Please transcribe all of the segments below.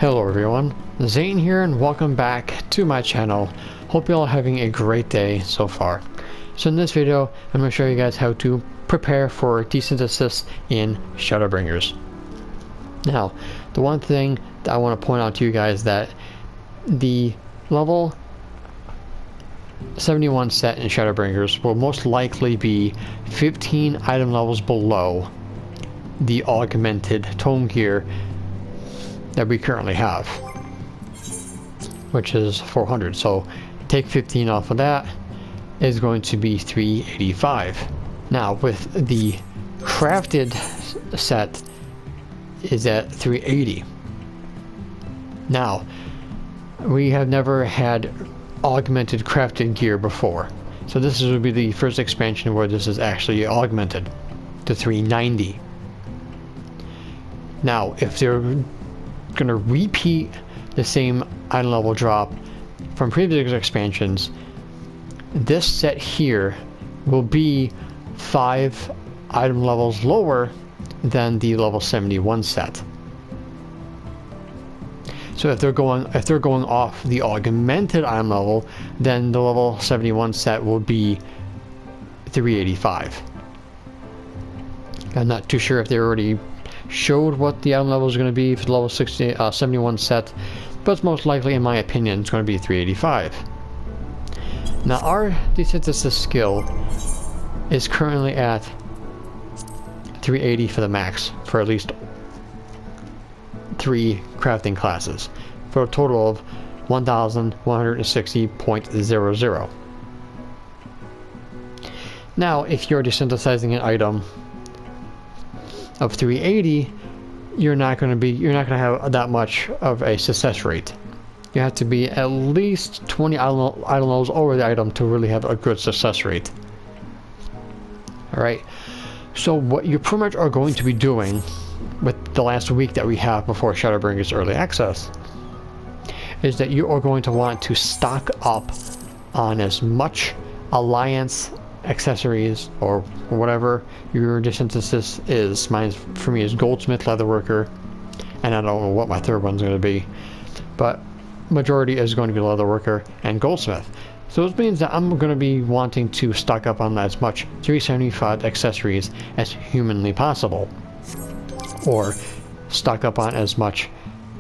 Hello everyone, Zane here and welcome back to my channel. Hope you all are having a great day so far. So in this video, I'm going to show you guys how to prepare for Desynthesis in Shadowbringers. Now, the one thing that I want to point out to you guys that the level 71 set in Shadowbringers will most likely be 15 item levels below the augmented tome gear that we currently have, which is 400. So take 15 off of that is going to be 385. Now with the crafted set is at 380. Now we have never had augmented crafted gear before, so this would be the first expansion where this is actually augmented to 390. Now if they're gonna repeat the same item level drop from previous expansions, this set here will be 5 item levels lower than the level 71 set. So if they're going off the augmented item level, then the level 71 set will be 385. I'm not too sure if they already showed what the item level is going to be for the level 71 set, but it's most likely, in my opinion, it's going to be 385. Now our Desynthesis skill is currently at 380 for the max for at least 3 crafting classes, for a total of 1160.00. Now if you're desynthesizing an item of 380, you're not going to have that much of a success rate. You have to be at least 20 item levels over the item to really have a good success rate. Alright, so what you pretty much are going to be doing with the last week that we have before Shadowbringers early access is that you are going to want to stock up on as much alliance accessories or whatever your Desynthesis is. Mine for me is goldsmith, leatherworker, and I don't know what my third one's going to be, but majority is going to be leatherworker and goldsmith. So it means that I'm going to be wanting to stock up on as much 375 accessories as humanly possible, or stock up on as much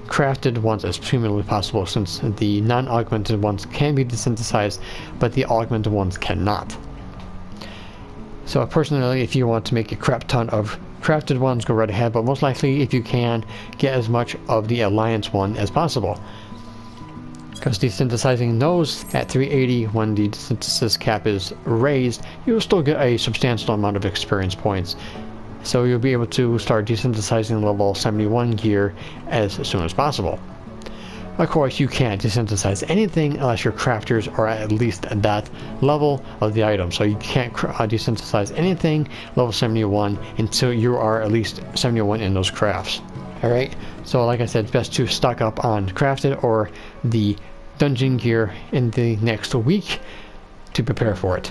crafted ones as humanly possible, since the non-augmented ones can be desynthesized but the augmented ones cannot. So personally, if you want to make a crap ton of crafted ones, go right ahead, but most likely if you can, get as much of the alliance one as possible, because desynthesizing those at 380 when the desynthesis cap is raised, you'll still get a substantial amount of experience points, so you'll be able to start desynthesizing level 71 gear as soon as possible. Of course, you can't desynthesize anything unless your crafters are at least at that level of the item. So you can't desynthesize anything level 71 until you are at least 71 in those crafts. Alright, so like I said, it's best to stock up on crafted or the dungeon gear in the next week to prepare for it.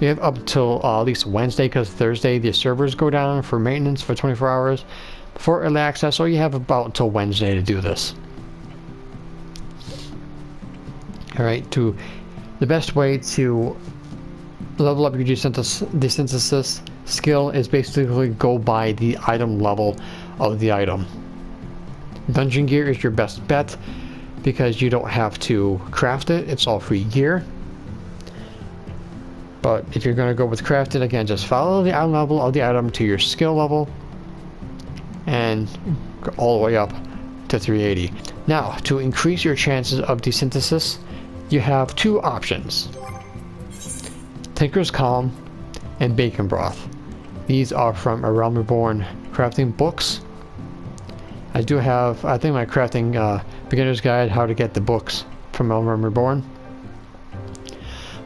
You have up until at least Wednesday, because Thursday the servers go down for maintenance for 24 hours for early access, so you have about until Wednesday to do this. Alright, the best way to level up your desynthesis skill is basically go by the item level of the item. Dungeon gear is your best bet because you don't have to craft it, it's all free gear. But if you're going to go with crafted, again, just follow the item level of the item to your skill level and go all the way up to 380. Now, to increase your chances of desynthesis, you have 2 options: Tinker's Calm and Bacon Broth. These are from A Realm Reborn crafting books. I do have, I think, my crafting beginner's guide, how to get the books from A Realm Reborn.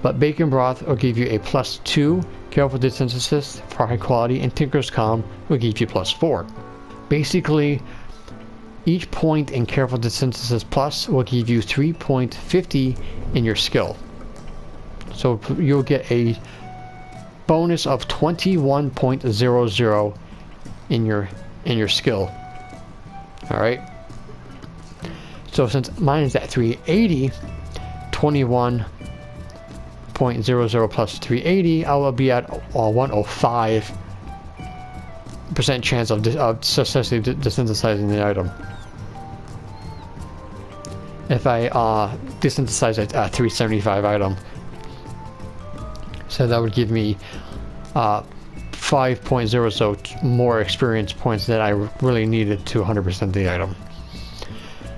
But Bacon Broth will give you a +2 careful desynthesis for high quality, and Tinker's Calm will give you +4. Basically, each point in Careful Desynthesis Plus will give you 3.50 in your skill. So you'll get a bonus of 21.00 in your skill. Alright? So since mine is at 380, 21.00 plus 380, I will be at 105% chance of successfully desynthesizing the item. If I desynthesize a 375 item. So that would give me 5.00 more experience points that I really needed to 100% the item.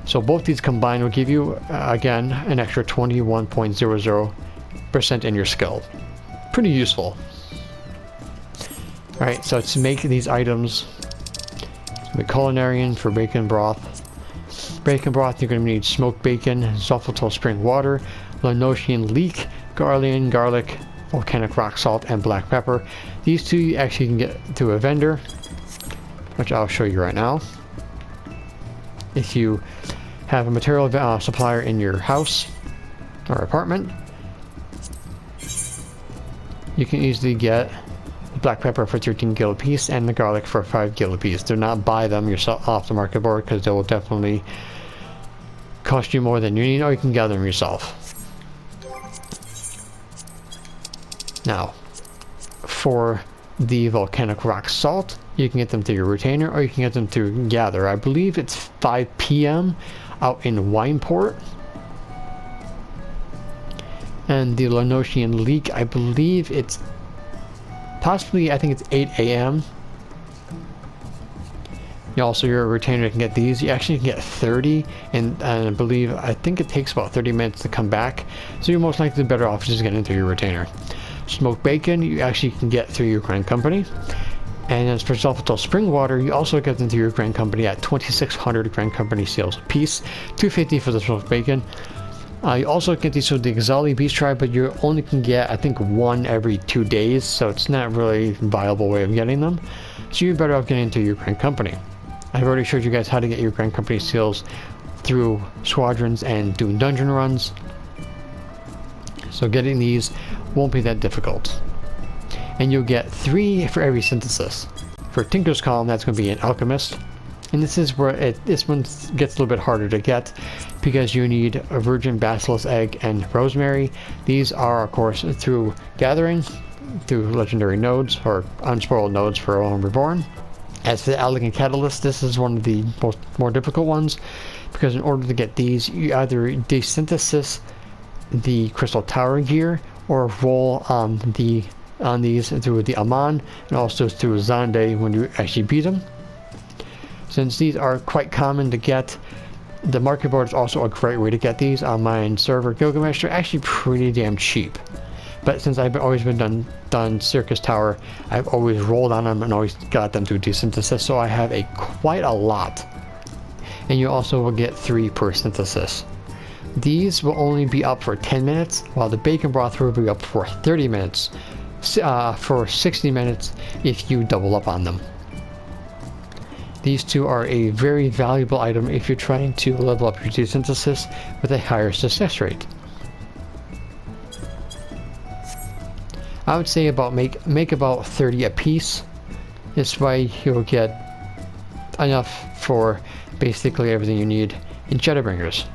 So both these combined will give you, again, an extra 21.00% in your skill. Pretty useful. Alright, so to make these items, the Culinarian for bacon broth. Bacon broth, you're going to need smoked bacon, Zolfitol spring water, Lanosian leek, Garlian garlic, volcanic rock salt, and black pepper. These two you actually can get through a vendor, which I'll show you right now. If you have a material supplier in your house or apartment, you can easily get the black pepper for 13 gil a piece and the garlic for 5 gil a piece. Do not buy them yourself off the market board because they will definitely cost you more than you need, or you can gather them yourself. Now, for the volcanic rock salt, you can get them through your retainer, or you can get them through gather. I believe it's 5 p.m. out in Wineport. And the Lanosian leek, I believe it's possibly, I think it's 8 a.m. Also, your retainer can get these. You actually can get 30, and I think it takes about 30 minutes to come back. So you're most likely better off just getting through your retainer. Smoked bacon, you actually can get through your Grand Company. And as for Zolfitol spring water, you also get them through your Grand Company at 2,600 Grand Company sales a piece, 250 for the smoked bacon. You also get these through the Exali Beast Tribe, but you only can get, I think, one every 2 days, so it's not really a viable way of getting them. So you're better off getting through your Grand Company. I've already showed you guys how to get your Grand Company seals through squadrons and doing dungeon runs. So getting these won't be that difficult. And you'll get 3 for every synthesis. For Tinker's Column, that's going to be an Alchemist. And this is where this one gets a little bit harder to get, because you need a virgin basilisk egg and rosemary. These are, of course, through gathering, through legendary nodes, or unspoiled nodes for Realm Reborn. As for the elegant catalyst, this is one of the more difficult ones, because in order to get these, you either desynthesis the crystal tower gear, or roll on these through the Aman, and also through Zande when you actually beat them. Since these are quite common to get, the market board is also a great way to get these. On my server, Gilgamesh, they're actually pretty damn cheap. But since I've always been done Circus Tower, I've always rolled on them and always got them through desynthesis, so I have quite a lot. And you also will get 3 per synthesis. These will only be up for 10 minutes, while the bacon broth will be up for 30 minutes, for 60 minutes if you double up on them. These two are a very valuable item if you're trying to level up your desynthesis with a higher success rate. I would say make about 30 a piece. This way you'll get enough for basically everything you need in Shadowbringers.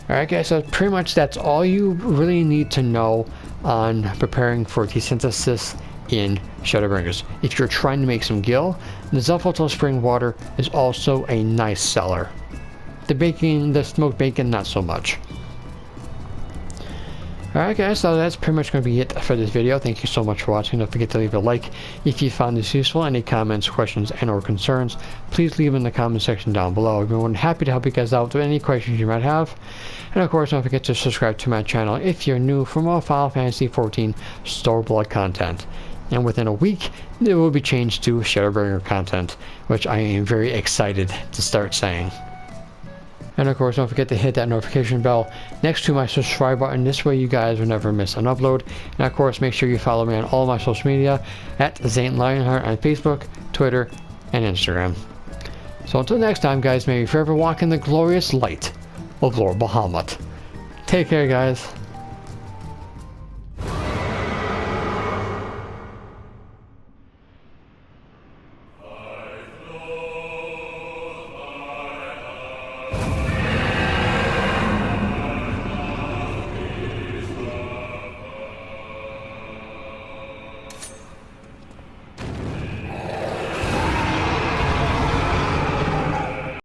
Alright guys, so pretty much that's all you really need to know on preparing for desynthesis in Shadowbringers. If you're trying to make some gil, the Zolfitol spring water is also a nice seller. The smoked bacon, not so much. Alright guys, so that's pretty much going to be it for this video. Thank you so much for watching. Don't forget to leave a like if you found this useful. Any comments, questions, and or concerns, please leave them in the comment section down below. I'd be more than happy to help you guys out with any questions you might have. And of course, don't forget to subscribe to my channel if you're new for more Final Fantasy XIV Stormblood content. And within a week, it will be changed to Shadowbringer content, which I am very excited to start saying. And of course, don't forget to hit that notification bell next to my subscribe button. This way you guys will never miss an upload. And of course, make sure you follow me on all my social media at Zane Lionheart on Facebook, Twitter, and Instagram. So until next time, guys, may you forever walk in the glorious light of Lord Bahamut. Take care, guys.